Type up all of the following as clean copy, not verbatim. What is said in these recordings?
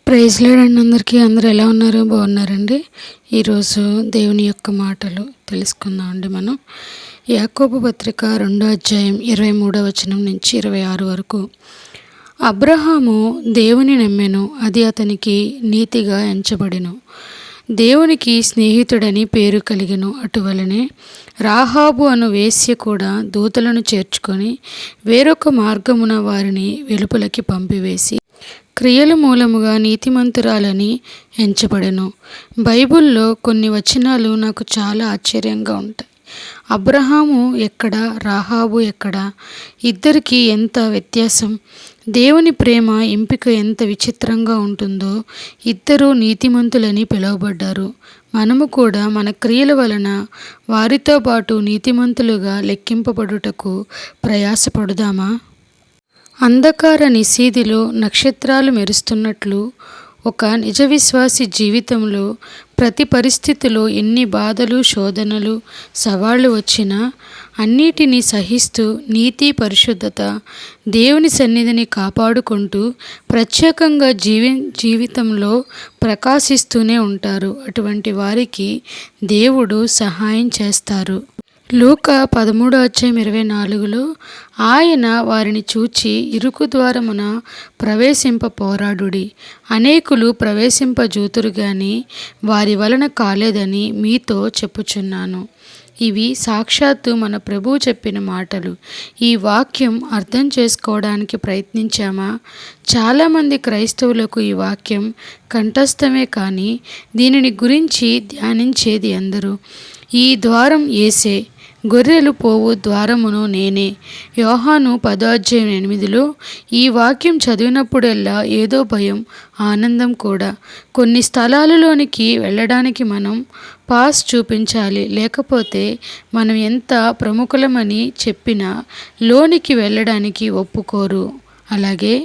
Praise lord అండి. అందరూ ఎలా ఉన్నారు? బాగున్నారండి. ఈరోజు దేవుని యొక్క మాటలు తెలుసుకుందామండి. మనం యాకోబు పత్రిక 2వ అధ్యాయం 23వ వచనం నుంచి 26 వరకు. అబ్రహాము దేవుని నమ్మెను, అది అతనికి నీతిగా ఎంచబడెను, దేవునికి స్నేహితుడని పేరు కలిగెను. అటువలనే రాహాబు అను వేశ్య కూడా దూతలను చేర్చుకొని వేరొక మార్గమున వారిని వెలుపలికి పంపివేసి క్రియల మూలముగా నీతిమంతురాలని ఎంచబడెను. బైబిల్లో కొన్ని వచనాలు నాకు చాలా ఆశ్చర్యంగా ఉంటాయి. అబ్రహాము ఎక్కడ, రాహాబు ఎక్కడ? ఇద్దరికి ఎంత వ్యత్యాసం! దేవుని ప్రేమ ఎంపిక ఎంత విచిత్రంగా ఉంటుందో! ఇద్దరూ నీతిమంతులని పిలువబడ్డారు. మనము కూడా మన క్రియల వలన వారితో పాటు నీతిమంతులుగా లెక్కింపబడుటకు ప్రయాసపడుదామా? అంధకార నిశీధిలో నక్షత్రాలు మెరుస్తున్నట్లు ఒక నిజ విశ్వాసి జీవితంలో ప్రతి పరిస్థితిలో ఎన్ని బాధలు, శోధనలు, సవాళ్లు వచ్చినా అన్నిటినీ సహిస్తూ నీతి, పరిశుద్ధత, దేవుని సన్నిధిని కాపాడుకుంటూ ప్రత్యేకంగా జీవితంలో ప్రకాశిస్తూనే ఉంటారు. అటువంటి వారికి దేవుడు సహాయం చేస్తారు. లూకా 13:24లో ఆయన వారిని చూచి ఇరుకు ద్వారమున ప్రవేశింప పోరాడుడి, అనేకులు ప్రవేశింపజూతురు గాని వారి వలన కాలేదని మీతో చెప్పుచున్నాను. ఇవి సాక్షాత్తు మన ప్రభువు చెప్పిన మాటలు. ఈ వాక్యం అర్థం చేసుకోవడానికి ప్రయత్నించామా? చాలామంది క్రైస్తవులకు ఈ వాక్యం కంఠస్థమే, కానీ దీనిని గురించి ధ్యానించేది ఎందరు? ఈ ద్వారం యేసే, గొర్రెలు పోవు ద్వారమును నేనే. యోహాను 10:8లో ఈ వాక్యం చదివినప్పుడల్లా ఏదో భయం, ఆనందం కూడా. కొన్ని స్థలాలలోనికి వెళ్ళడానికి మనం పాస్ చూపించాలి, లేకపోతే మనం ఎంత ప్రముఖులమని చెప్పినా లోనికి వెళ్ళడానికి ఒప్పుకోరు. అలాగే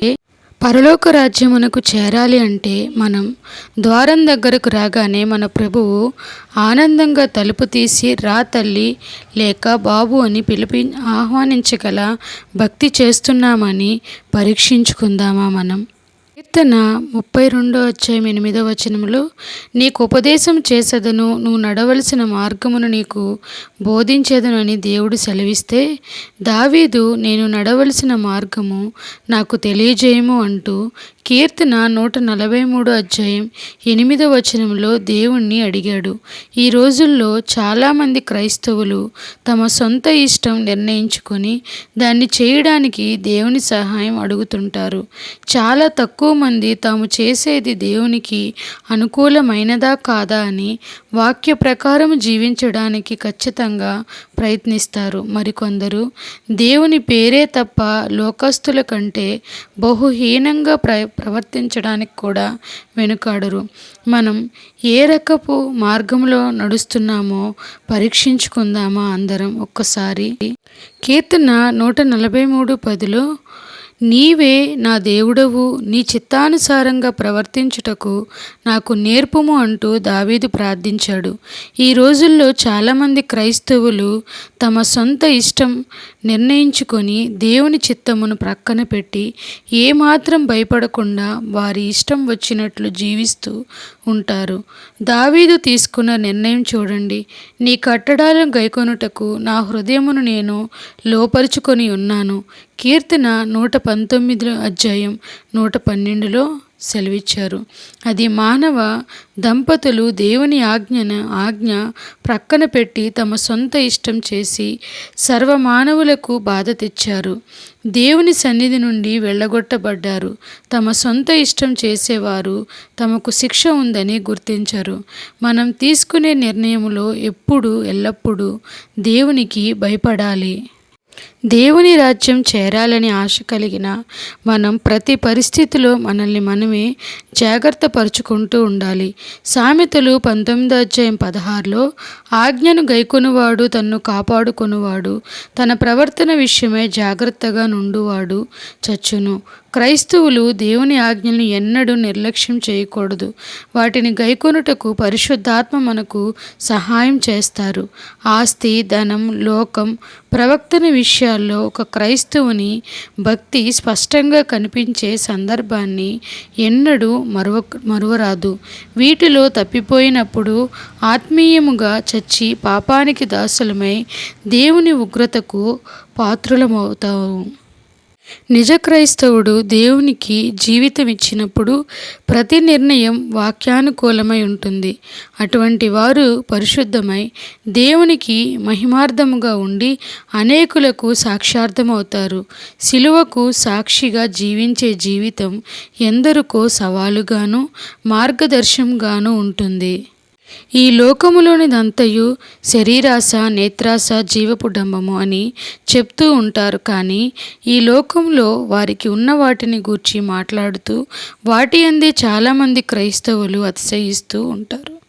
పరలోక రాజ్యమునకు చేరాలి అంటే మనం ద్వారం దగ్గరకు రాగానే మన ప్రభువు ఆనందంగా తలుపు తీసి రా తల్లి లేక బాబు అని ఆహ్వానించగల భక్తి చేస్తున్నామని పరీక్షించుకుందామా మనం? కీర్తన 32:8 నీకు ఉపదేశం చేసేదను, నువ్వు నడవలసిన మార్గమును నీకు బోధించేదను అని దేవుడు సెలవిస్తే, దావీదు నేను నడవలసిన మార్గము నాకు తెలియజేయము అంటూ కీర్తన 143:8 దేవుణ్ణి అడిగాడు. ఈ రోజుల్లో చాలామంది క్రైస్తవులు తమ సొంత ఇష్టం నిర్ణయించుకొని దాన్ని చేయడానికి దేవుని సహాయం అడుగుతుంటారు. చాలా తక్కువ మంది తాము చేసేది దేవునికి అనుకూలమైనదా కాదా అని వాక్య ప్రకారం జీవించడానికి ఖచ్చితంగా ప్రయత్నిస్తారు. మరికొందరు దేవుని పేరే తప్ప లోకస్తుల కంటే బహుహీనంగా ప్రవర్తించడానికి కూడా వెనుకాడరు. మనం ఏ రకపు మార్గంలో నడుస్తున్నామో పరీక్షించుకుందామా అందరం ఒక్కసారి? కీర్తన 143:10 నీవే నా దేవుడవు, నీ చిత్తానుసారంగా ప్రవర్తించుటకు నాకు నేర్పుము అంటూ దావీదు ప్రార్థించాడు. ఈ రోజుల్లో చాలామంది క్రైస్తవులు తమ సొంత ఇష్టం నిర్ణయించుకొని దేవుని చిత్తమును ప్రక్కన పెట్టి ఏమాత్రం భయపడకుండా వారి ఇష్టం వచ్చినట్లు జీవిస్తూ ఉంటారు. దావీదు తీసుకున్న నిర్ణయం చూడండి. నీ కట్టడాలను గైకొనుటకు నా హృదయమును నేను లోపరుచుకొని ఉన్నాను. కీర్తన 119:112లో సెలవిచ్చారు. అది మానవ దంపతులు దేవుని ఆజ్ఞ ప్రక్కన పెట్టి తమ సొంత ఇష్టం చేసి సర్వమానవులకు బాధ తెచ్చారు. దేవుని సన్నిధి నుండి వెళ్ళగొట్టబడ్డారు. తమ సొంత ఇష్టం చేసేవారు తమకు శిక్ష ఉందని గుర్తించరు. మనం తీసుకునే నిర్ణయములో ఎల్లప్పుడూ దేవునికి భయపడాలి. దేవుని రాజ్యం చేరాలని ఆశ కలిగిన మనం ప్రతి పరిస్థితిలో మనల్ని మనమే జాగ్రత్త పరుచుకుంటూ ఉండాలి. సామెతలు 19:16లో ఆజ్ఞను గైకొనువాడు తన్ను కాపాడుకొనువాడు, తన ప్రవర్తన విషయమై జాగ్రత్తగా నుండువాడు చచ్చును. క్రైస్తవులు దేవుని ఆజ్ఞలను ఎన్నడూ నిర్లక్ష్యం చేయకూడదు. వాటిని గైకొనుటకు పరిశుద్ధాత్మ మనకు సహాయం చేస్తారు. ఆస్తి, ధనం, లోకం, ప్రవర్తన విషయాలు విషయాల్లో ఒక క్రైస్తవుని భక్తి స్పష్టంగా కనిపించే సందర్భాన్ని ఎన్నడూ మరువరాదు. వీటిలో తప్పిపోయినప్పుడు ఆత్మీయముగా చచ్చి పాపానికి దాసులమై దేవుని ఉగ్రతకు పాత్రులమవుతాము. నిజ క్రైస్తవుడు దేవునికి జీవితం ఇచ్చినప్పుడు ప్రతి నిర్ణయం వాక్యానుకూలమై ఉంటుంది. అటువంటి వారు పరిశుద్ధమై దేవునికి మహిమార్థముగా ఉండి అనేకులకు సాక్ష్యార్థమవుతారు. శిలువకు సాక్షిగా జీవించే జీవితం ఎందరికో సవాలుగాను మార్గదర్శనంగాను ఉంటుంది. ఈ లోకములోనిదంతయు శరీరాశ, నేత్రాశ, జీవపు డంబము అని చెప్తూ ఉంటారు. కానీ ఈ లోకంలో వారికి ఉన్న వాటిని గూర్చి మాట్లాడుతూ వాటి యందే చాలామంది క్రైస్తవులు అతిశయిస్తూ ఉంటారు.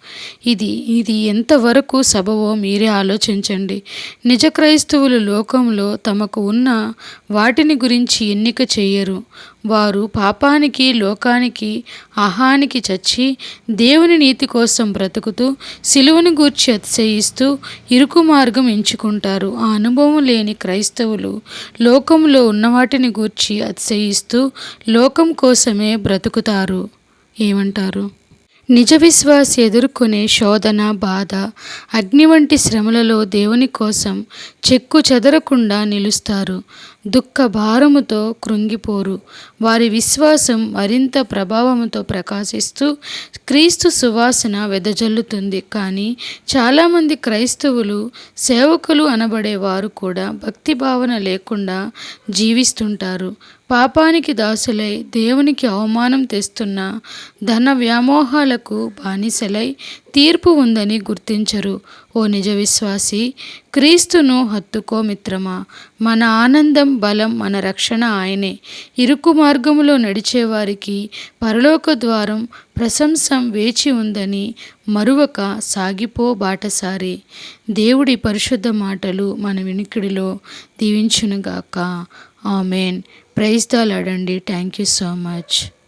ఇది ఎంతవరకు సబబో మీరే ఆలోచించండి. నిజ క్రైస్తవులు లోకంలో తమకు ఉన్న వాటిని గురించి ఎన్నిక చేయరు. వారు పాపానికి, లోకానికి, అహానికి చచ్చి దేవుని నీతి కోసం బ్రతుకుతూ సిలువను గూర్చి అతిశయిస్తూ ఇరుకు మార్గం ఎంచుకుంటారు. ఆ అనుభవం లేని క్రైస్తవులు లోకంలో ఉన్నవాటిని గూర్చి అతిశయిస్తూ లోకం కోసమే బ్రతుకుతారు. ఏమంటారు? నిజ విశ్వాసి ఎదుర్కొనే శోధన, బాధ, అగ్ని వంటి శ్రమలలో దేవుని కోసం చెక్కు చెదరకుండా నిలుస్తారు. దుఃఖ భారముతో కృంగిపోరు. వారి విశ్వాసం మరింత ప్రభావముతో ప్రకాశిస్తూ క్రీస్తు సువాసన వెదజల్లుతుంది. కానీ చాలామంది క్రైస్తవులు, సేవకులు అనబడే వారు కూడా భక్తి భావన లేకుండా జీవిస్తుంటారు. పాపానికి దాసులై దేవునికి అవమానం తెస్తున్న ధన వ్యామోహాలకు బానిసలై తీర్పు ఉందని గుర్తించరు. ఓ నిజ విశ్వాసి, క్రీస్తును హత్తుకో మిత్రమా. మన ఆనందం, బలం, మన రక్షణ ఆయనే. ఇరుకు మార్గములో నడిచేవారికి పరలోక ద్వారం, ప్రశంసం వేచి ఉందని మరువక సాగిపో బాటసారి. దేవుడి పరిశుద్ధ మాటలు మన వినికిడిలో దీవించునుగాక. ఆమెన్. ప్రైజ్ ద లార్డ్ అండి. Thank you so much.